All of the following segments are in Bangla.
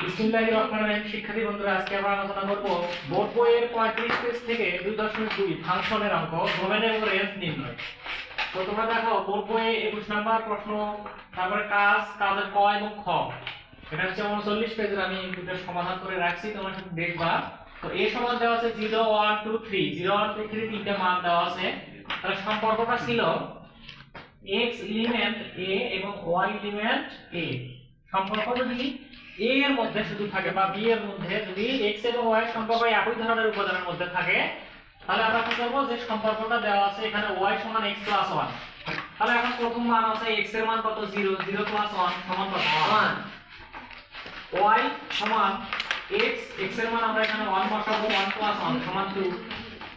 বিসমিল্লাহির রহমানির রহিম। শিক্ষার্থী বন্ধুরা, আজকে আমরা আলোচনা করব বোর্ড বইয়ের 35 পেজ থেকে 2.2 ফাংশনের অঙ্ক ডোমেন এবং রেঞ্জ নির্ণয়। তো তোমরা দেখো বোর্ড বইয়ে 21 নাম্বার প্রশ্ন, তারপরে কাজের ক এবং খ, এটা হচ্ছে 39 পেজের। আমি দুটো সমাধান করে রাখছি, তোমরা শুধু দেখবা। তো এই সমান দেওয়া আছে 0 1 2 3, 0 1 2 3 তিনটা মান দেওয়া আছে। তাহলে সম্পর্কটা ছিল x এলিমেন্ট a এবং y এলিমেন্ট a। সম্পর্ক যদি a এর মধ্যে শুধু থাকে বা b এর মধ্যে যদি x এবং y এর সম্পর্ক একই ধরনের উপাদানের মধ্যে থাকে, তাহলে আমরা কি করব, যে সম্পর্কটা দেওয়া আছে এখানে y সমান x প্লাস 1। তাহলে এখন প্রথম মান আছে x এর মান কত, 0, 0 প্লাস 1 সমান কত, 1। y সমান x, x এর মান আমরা এখানে 1 বসাবো, 1 প্লাস 1 সমান 2।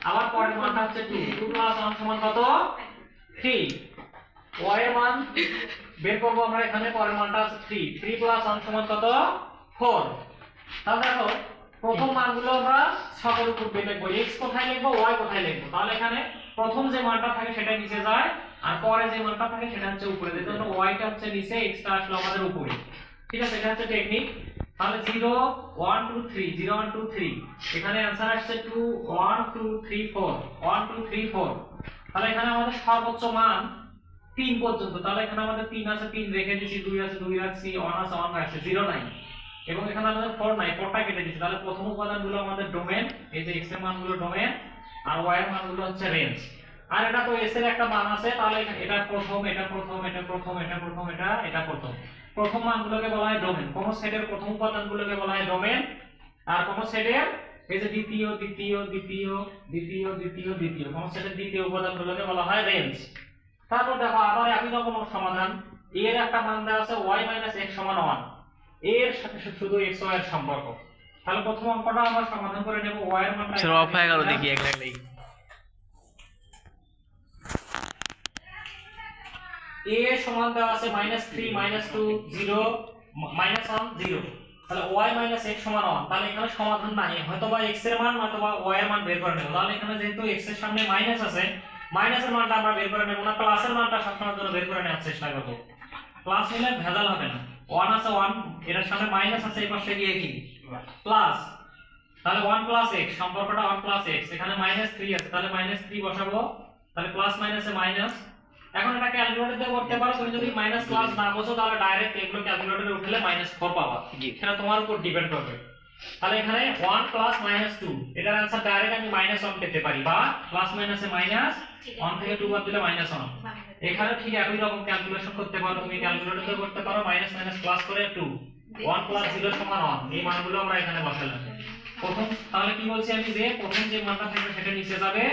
আবার পরের মানটা হচ্ছে 2, 2 প্লাস 1 সমান কত, 3। y এর মান বের করব আমরা, এখানে পরের মানটা আছে 3, 3 প্লাস 1 সমান কত, 4। তাহলে দেখো প্রথম মানগুলো আমরা ছকের উপর দিয়ে লিখব, x কোথায় লিখব, y কোথায় লিখব। তাহলে এখানে প্রথম যে মানটা থাকে সেটা নিচে যায়, আর পরে যে মানটা থাকে সেটা হচ্ছে উপরে। এর জন্য y টা হচ্ছে নিচে, x টা আসলে আমাদের উপরে। ঠিক আছে, এটা হচ্ছে টেকনিক। তাহলে 0 1 2 3, 0 1 2 3, এখানে आंसर আসছে 2 1 2 3 4, 1 2 3 4। তাহলে এখানে আমাদের সর্বোচ্চ মান 3 পর্যন্ত। তাহলে এখানে আমাদের 3 আছে, 3 রেখে দিয়েছি, 2 আছে 2 রাখছি, 1 আছে 1 রাখছি, 0 নাই। এবং এখানে আমাদের 4 নাই, 4টা কেটে দিয়েছি। তাহলে প্রথম উপাদানগুলো আমাদের ডোমেন, এই যে x এর মানগুলো ডোমেন আর y এর মানগুলো হচ্ছে রেঞ্জ। আর এটা তো s এর একটা মান আছে, তাহলে এটা প্রথম, এটা প্রথম, এটা প্রথম, এটা প্রথম, এটা প্রথম। প্রথম মানগুলোকে বলা হয় ডোমেন। কোন সেটের প্রথম উপাদানগুলোকে বলা হয় ডোমেন, আর কোন সেটের এই যে দ্বিতীয় দ্বিতীয় দ্বিতীয় দ্বিতীয় দ্বিতীয় দ্বিতীয়, কোন সেটের দ্বিতীয় উপাদানগুলোকে বলা হয় রেঞ্জ। তারপর দেখো আবার একই রকম সমাধান, a এর একটা মান দেওয়া আছে y - x সমান 1, a এর সাথে শুধু x y এর সম্পর্ক। তাহলে প্রথম অঙ্কটা আমরা সমাধান করে নেব। y এর মানটা চলো অফ হয়ে গেল, দেখি এক লাগলেই। a এর সমান দেওয়া আছে -3 -2 0 -1 0। তাহলে y - x সমান 1। তাহলে এখানে সমাধান নাই, হয়তোবা x এর মান অথবা y এর মান বের করে নেব। তাহলে এখানে যেহেতু x এর সামনে মাইনাস আছে, মাইনাসের মানটা আমরা বের করে নেব না, প্লাসের মানটা সবসময়ের জন্য বের করে নেওয়ার চেষ্টা করব। প্লাস নিলে ভেজাল হবে না। 1 আছে 1, এর সামনে মাইনাস আছে, এই পাশে গিয়ে কি প্লাস। তাহলে 1 প্লাস x, সম্পর্কটা 1 প্লাস x। এখানে -3 আছে, তাহলে -3 বসাবো। তাহলে প্লাস মাইনাসে মাইনাস। এখন এটা ক্যালকুলেটর দিয়ে করতে পারো। তুমি যদি মাইনাস প্লাস না বোঝো তাহলে ডাইরেক্ট এগুলো ক্যালকুলেটরে উঠালে -4 পাবা। সেটা তোমার উপর ডিপেন্ড করবে। তাহলে এখানে 1 প্লাস -2, এটার आंसर ডাইরেক্ট আমি -1 পেতে পারি, বা প্লাস মাইনাসে মাইনাস 1 থেকে 2 বাদ দিলে -1। এখানে ঠিক একই রকম ক্যালকুলেশন করতে পারো, তুমি ক্যালকুলেটরে করতে পারো। মাইনাস মাইনাস প্লাস করে 2, 1 প্লাস 0 সমান 1। এই মানগুলো আমরা এখানে বসালাম। প্রথম তাহলে কি বলছি আমি, যে প্রথম যে মানটা থাকবে সেটা নিচে যাবে,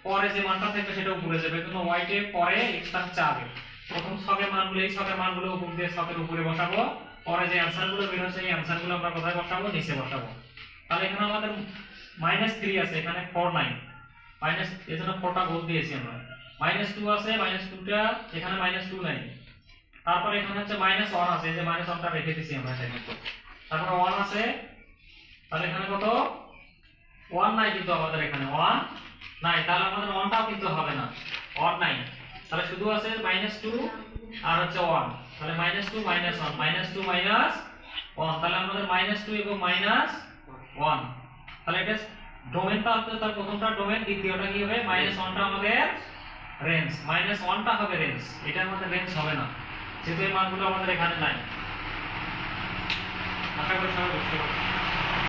পরে যে মানটা থাকবে সেটা উপরে যাবে। কিন্তু y তে পরে x টা হচ্ছে আগে। প্রথম ছকের মানগুলো, এই ছকের মানগুলো উপর দিয়ে ছকের উপরে বসাবো, পরে যে आंसर গুলো বের হচ্ছে এই आंसर গুলো আমরা কোথায় বসাবো, নিচে বসাবো। তাহলে এখানে আমাদের -3 আছে, এখানে 4 নাই, মাইনাস এজন্য 4টা গোল দিয়েছি আমরা। -2 আছে, -2টা এখানে -2 নাই। তারপর এখানে হচ্ছে -1 আছে, এই যে -1টা রেখে দিয়েছি আমরা এখানে। তারপর 1 আছে, তাহলে এখানে কত, 1 নাই, কিন্তু আমাদের এখানে 1 নাই। তাহলে আমাদের 1টাও কিন্তু হবে না, 1 নাই। তাহলে শুধু আছে -2 আর হচ্ছে 1। তাহলে -2 - 1, -2 - 1। তাহলে আমাদের -2 এবং -1। তাহলে এটা ডোমেনটা হচ্ছে, তার প্রথমটা ডোমেন, দ্বিতীয়টা কি হবে, -1টা আমাদের রেঞ্জ। -1টা হবে রেঞ্জ, এটা আমাদের রেঞ্জ হবে না, যেহেতু এই মানগুলো আমাদের এখানে নাই। আশা করি সবাই বুঝতে পারছো।